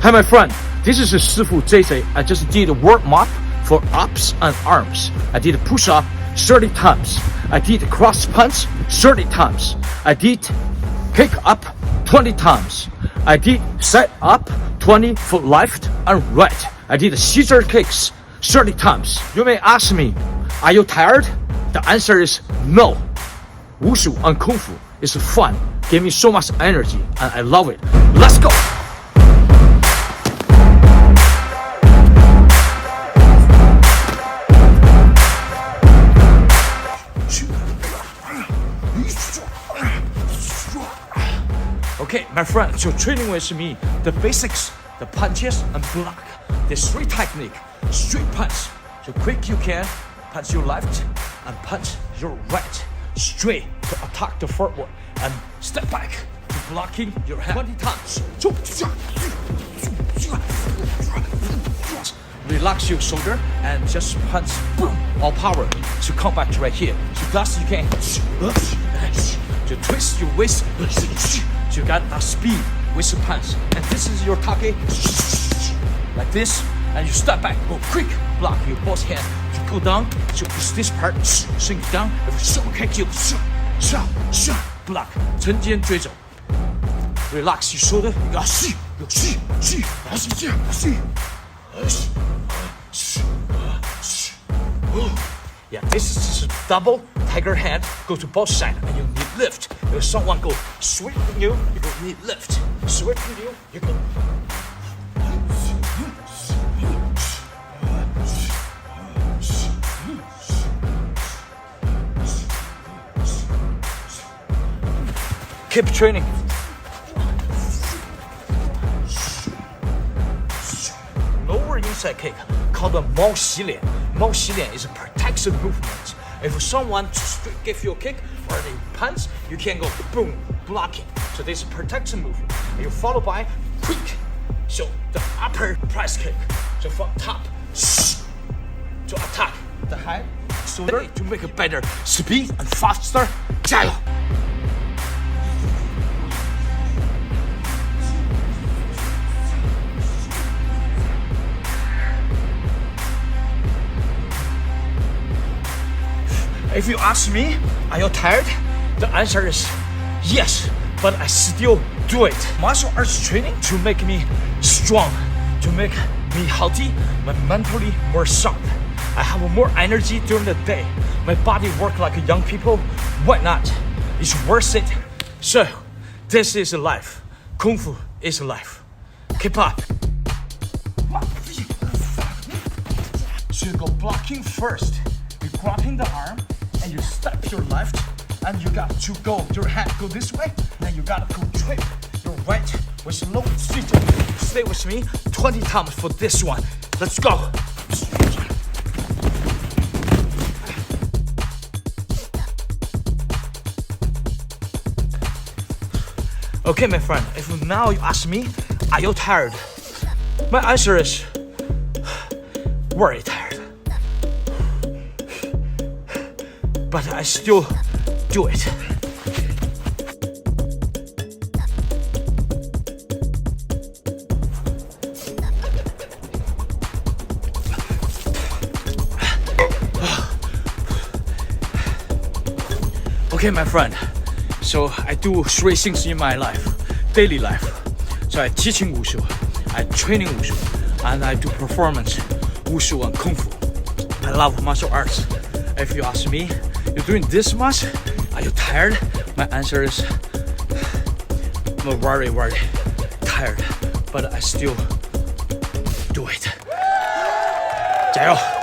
Hi my friend, this is Sifu JJ. I just did a warm up for ups and arms. I did push up 30 times. I did cross punch 30 times. I did kick up 20 times. I did set up 20 for left and right. I did scissor kicks 30 times. You may ask me, are you tired? The answer is no. Wushu and Kung Fu is fun, give me so much energy, and I love it. Let's go! Okay, my friend, so training with me, the basics, the punches and block. There's 3 techniques. Straight punch, so quick you can, punch your left and punch your right. Straight to attack the forward and step back to blocking your head 20 times. Relax your shoulder and just punch, boom, all power to come back to right here. So thus you can to twist your waist. So you got that speed with the punch. And this is your take, like this. And you step back, go quick, block your both hand. You go down, so push this part, sink down, and we kick you, block, 沉肩追走. Relax your shoulder, you got yeah, this is a double tiger hand, go to both sides, and you need lift. If someone go sweeping you, you go need lift. Sweeping you, you go. Keep training. Lower inside kick called the 猫洗脸. 猫洗脸 is a protection movement. If someone give you a kick or they punch, you can go boom, blocking. So this is a protection movement. And you follow by quick. So the upper press kick. So from top to attack the head, shoulder to make it better speed and faster. 加油! If you ask me, are you tired? The answer is yes, but I still do it. Martial arts training to make me strong, to make me healthy, but mentally more sharp. I have more energy during the day. My body work like a young people. Why not? It's worth it. So, this is life. Kung Fu is life. Keep up. So you go blocking first. You grabbing the arm. And you step your left, and you got to go, your hand go this way, then you gotta go straight, your right with low seat. Stay with me 20 times for this one. Let's go. Okay, my friend, if now you ask me, are you tired? My answer is very tired. But I still do it. Okay, my friend. So I do 3 things in my life, daily life. So I teaching Wushu, I training Wushu, and I do performance Wushu and Kung Fu. I love martial arts. If you ask me, you're doing this much? Are you tired? My answer is I'm very, very tired, but I still do it. 加油!